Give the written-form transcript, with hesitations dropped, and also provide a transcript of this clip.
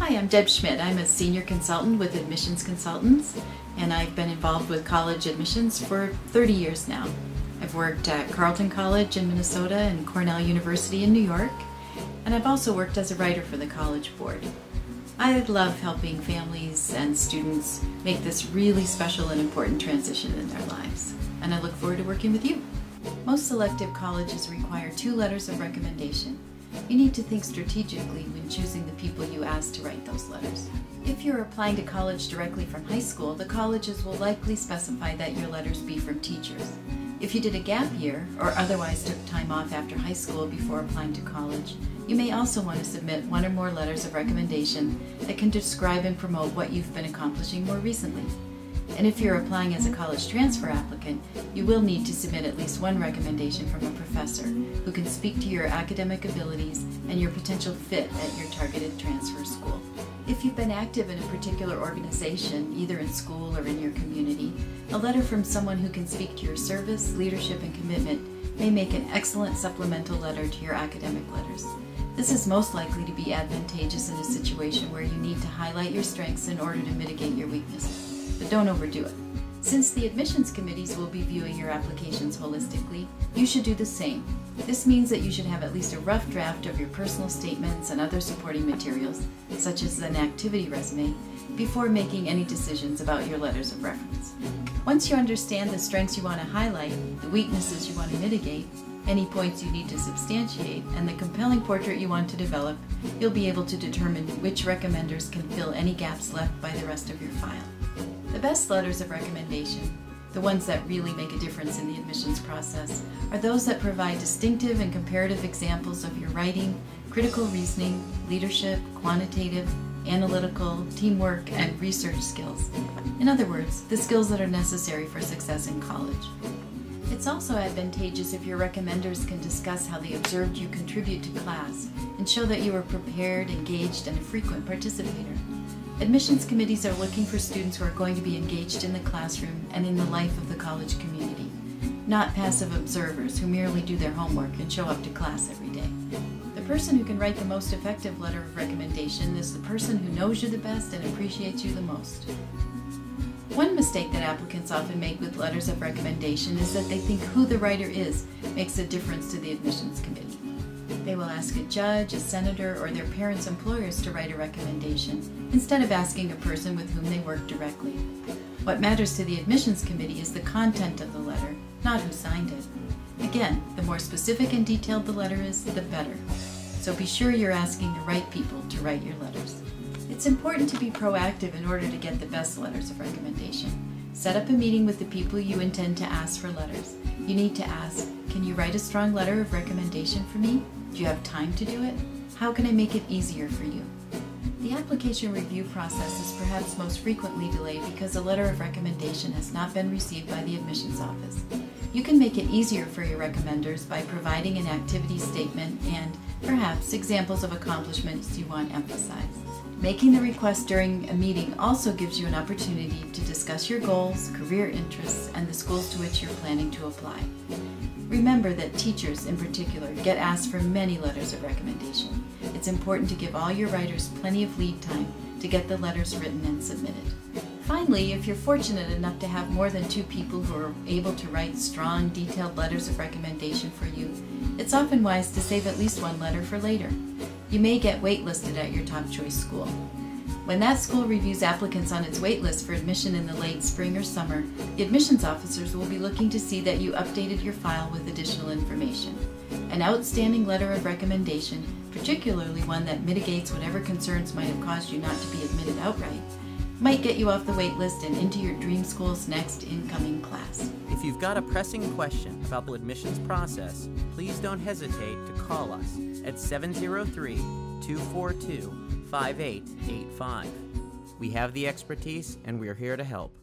Hi, I'm Deb Schmidt. I'm a senior consultant with Admissions Consultants, and I've been involved with college admissions for 30 years now. I've worked at Carleton College in Minnesota and Cornell University in New York, and I've also worked as a writer for the College Board. I love helping families and students make this really special and important transition in their lives, and I look forward to working with you. Most selective colleges require 2 letters of recommendation. You need to think strategically when choosing the people you ask to write those letters. If you're applying to college directly from high school, the colleges will likely specify that your letters be from teachers. If you did a gap year or otherwise took time off after high school before applying to college, you may also want to submit 1 or more letters of recommendation that can describe and promote what you've been accomplishing more recently. And if you're applying as a college transfer applicant, you will need to submit at least 1 recommendation from a professor who can speak to your academic abilities and your potential fit at your targeted transfer school. If you've been active in a particular organization, either in school or in your community, a letter from someone who can speak to your service, leadership, and commitment may make an excellent supplemental letter to your academic letters. This is most likely to be advantageous in a situation where you need to highlight your strengths in order to mitigate your weaknesses. But don't overdo it. Since the admissions committees will be viewing your applications holistically, you should do the same. This means that you should have at least a rough draft of your personal statements and other supporting materials, such as an activity resume, before making any decisions about your letters of reference. Once you understand the strengths you want to highlight, the weaknesses you want to mitigate, any points you need to substantiate, and the compelling portrait you want to develop, you'll be able to determine which recommenders can fill any gaps left by the rest of your file. The best letters of recommendation, the ones that really make a difference in the admissions process, are those that provide distinctive and comparative examples of your writing, critical reasoning, leadership, quantitative, analytical, teamwork, and research skills. In other words, the skills that are necessary for success in college. It's also advantageous if your recommenders can discuss how they observed you contribute to class and show that you were prepared, engaged, and a frequent participator. Admissions committees are looking for students who are going to be engaged in the classroom and in the life of the college community, not passive observers who merely do their homework and show up to class every day. The person who can write the most effective letter of recommendation is the person who knows you the best and appreciates you the most. One mistake that applicants often make with letters of recommendation is that they think who the writer is makes a difference to the admissions committee. They will ask a judge, a senator, or their parents' employers to write a recommendation, instead of asking a person with whom they work directly. What matters to the admissions committee is the content of the letter, not who signed it. Again, the more specific and detailed the letter is, the better. So be sure you're asking the right people to write your letters. It's important to be proactive in order to get the best letters of recommendation. Set up a meeting with the people you intend to ask for letters. You need to ask, can you write a strong letter of recommendation for me? Do you have time to do it? How can I make it easier for you? The application review process is perhaps most frequently delayed because a letter of recommendation has not been received by the admissions office. You can make it easier for your recommenders by providing an activity statement and, perhaps, examples of accomplishments you want emphasized. Making the request during a meeting also gives you an opportunity to discuss your goals, career interests, and the schools to which you're planning to apply. Remember that teachers, in particular, get asked for many letters of recommendation. It's important to give all your writers plenty of lead time to get the letters written and submitted. Finally, if you're fortunate enough to have more than 2 people who are able to write strong, detailed letters of recommendation for you, it's often wise to save at least 1 letter for later. You may get waitlisted at your top choice school. When that school reviews applicants on its waitlist for admission in the late spring or summer, the admissions officers will be looking to see that you updated your file with additional information. An outstanding letter of recommendation, particularly one that mitigates whatever concerns might have caused you not to be admitted outright, might get you off the waitlist and into your dream school's next incoming class. If you've got a pressing question about the admissions process, please don't hesitate to call us at 703-242-5885. We have the expertise and we're here to help.